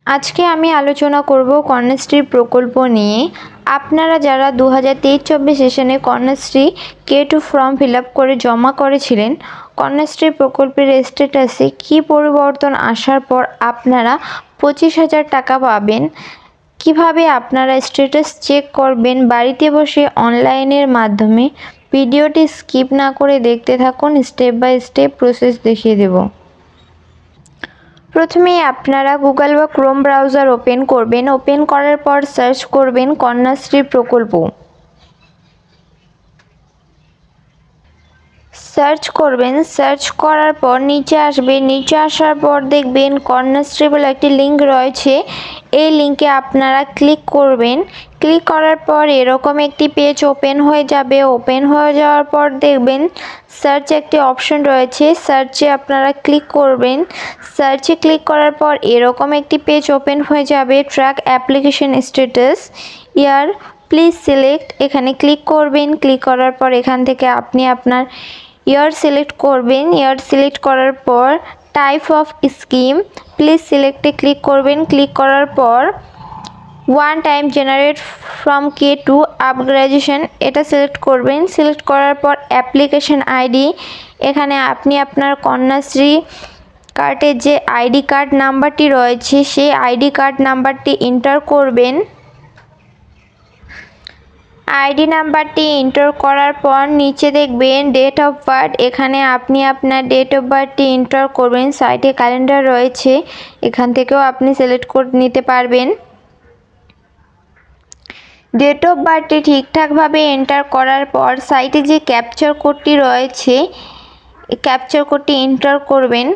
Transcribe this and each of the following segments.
আজকে আমি আলোচনা করব কন্যাশ্রী প্রকল্প নিয়ে। আপনারা যারা 2023-24 সেশনে Kanyashree K2 form fill up করে জমা করেছিলেন, কন্যাশ্রী প্রকল্পের স্ট্যাটাসে কী পরিবর্তন আসার পর আপনারা 25,000 টাকা পাবেন, কিভাবে আপনারা স্ট্যাটাস চেক করবেন বাড়িতে বসে অনলাইনের মাধ্যমে, ভিডিওটি স্কিপ না করে দেখতে থাকুন। স্টেপ বাই স্টেপ প্রসেস দেখিয়ে দেব। প্রথমেই আপনারা গুগল বা ক্রোম ব্রাউজার ওপেন করবেন। ওপেন করার পর সার্চ করবেন কন্যাশ্রী প্রকল্প। সার্চ করবেন, সার্চ করার পর নিচে আসবে। নিচে আসার পর দেখবেন কন্যাশ্রী বলে একটি লিঙ্ক রয়েছে। এই লিঙ্কে আপনারা ক্লিক করবেন। ক্লিক করার পর এরকম একটি পেজ ওপেন হয়ে যাবে। ওপেন হয়ে যাওয়ার পর দেখবেন সার্চে একটি অপশন রয়েছে। সার্চে আপনারা ক্লিক করবেন। সার্চে ক্লিক করার পর এরকম একটি পেজ ওপেন হয়ে যাবে। Track application status year please select, এখানে ক্লিক করবেন। ক্লিক করার পর এখান থেকে আপনি আপনার ইয়ার সিলেক্ট করবেন। ইয়ার সিলেক্ট করার পর টাইপ অফ স্কিম প্লিজ সিলেক্টে ক্লিক করবেন। ক্লিক করার পর one time generate from K2 up graduation এটা সিলেক্ট করবেন। সিলেক্ট করার পর অ্যাপ্লিকেশন আইডি, এখানে আপনি আপনার কন্যাশ্রী কার্ডের যে আইডি কার্ড নাম্বারটি রয়েছে সেই আইডি কার্ড নাম্বারটি এন্টার করবেন। আইডি নাম্বারটি এন্টার করার পর নিচে দেখবেন ডেট অফ বার্থ, এখানে আপনি আপনার ডেট অফ বার্থটি এন্টার করবেন। সাইটে ক্যালেন্ডার রয়েছে, এখান থেকেও আপনি সিলেক্ট করে নিতে পারবেন। ডেট অফ বার্থটি ঠিকঠাকভাবে এন্টার করার পর সাইটে যে ক্যাপচার কোডটি রয়েছে ক্যাপচার কোডটি এন্টার করবেন।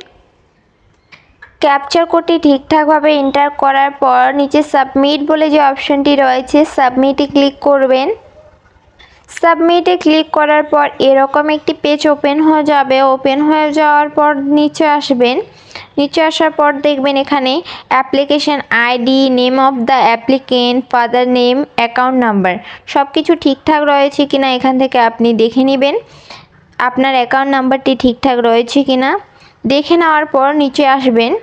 ক্যাপচার কোডটি ঠিকঠাকভাবে এন্টার করার পর নিচে সাবমিট বলে যে অপশানটি রয়েছে সাবমিটে ক্লিক করবেন। সাবমিটে ক্লিক করার পর এরকম একটি পেজ ওপেন হয়ে যাবে। ওপেন হয়ে যাওয়ার পর নিচে আসবেন। নিচে আসার পর দেখবেন এখানে application ID, name of the applicant, father name, account number সব কিছু ঠিকঠাক রয়েছে কিনা এখান থেকে আপনি দেখে নেবেন। আপনার অ্যাকাউন্ট নাম্বারটি ঠিকঠাক রয়েছে কিনা দেখে নেওয়ার পর নিচে আসবেন।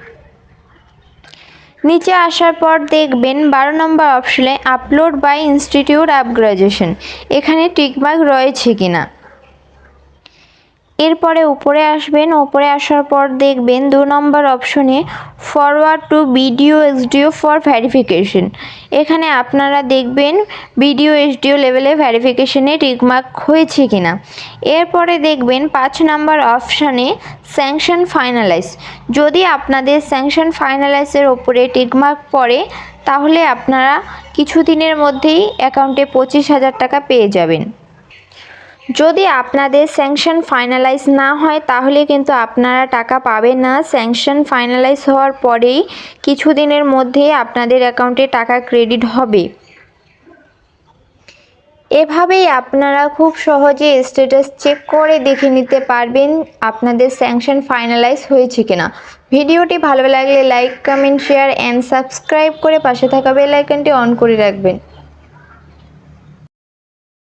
নিচে আসার পর দেখবেন 12 নম্বর অপশনে upload by institute of graduation, এখানে টিকমার্ক রয়েছে কিনা। এরপরে উপরে আসবেন। উপরে আসার পর দেখবেন 2 নম্বর অপশনে forward to BDO SDO for verification, এখানে আপনারা দেখবেন বিডিও এসডিও লেভেলে ভেরিফিকেশনে টিকমার্ক হয়েছে কিনা। এরপরে দেখবেন 5 নম্বর অপশানে স্যাংশন ফাইনালাইজ, যদি আপনাদের স্যাংশন ফাইনালাইজের ওপরে টিকমার্ক পড়ে তাহলে আপনারা কিছুদিনের মধ্যেই অ্যাকাউন্টে 25,000 টাকা পেয়ে যাবেন। যদি আপনাদের স্যাংশন ফাইনালাইজ না হয় তাহলে কিন্তু আপনারা টাকা পাবেন না। স্যাংশন ফাইনালাইজ হওয়ার পরেই কিছুদিনের মধ্যে আপনাদের অ্যাকাউন্টে টাকা ক্রেডিট হবে। এভাবেই আপনারা খুব সহজে স্ট্যাটাস চেক করে দেখে নিতে পারবেন আপনাদের স্যাংশন ফাইনালাইজ হয়েছে কিনা। ভিডিওটি ভালো লাগলে like, comment, share and subscribe করে পাশে থাকা বেল আইকনটি অন করে রাখবেন।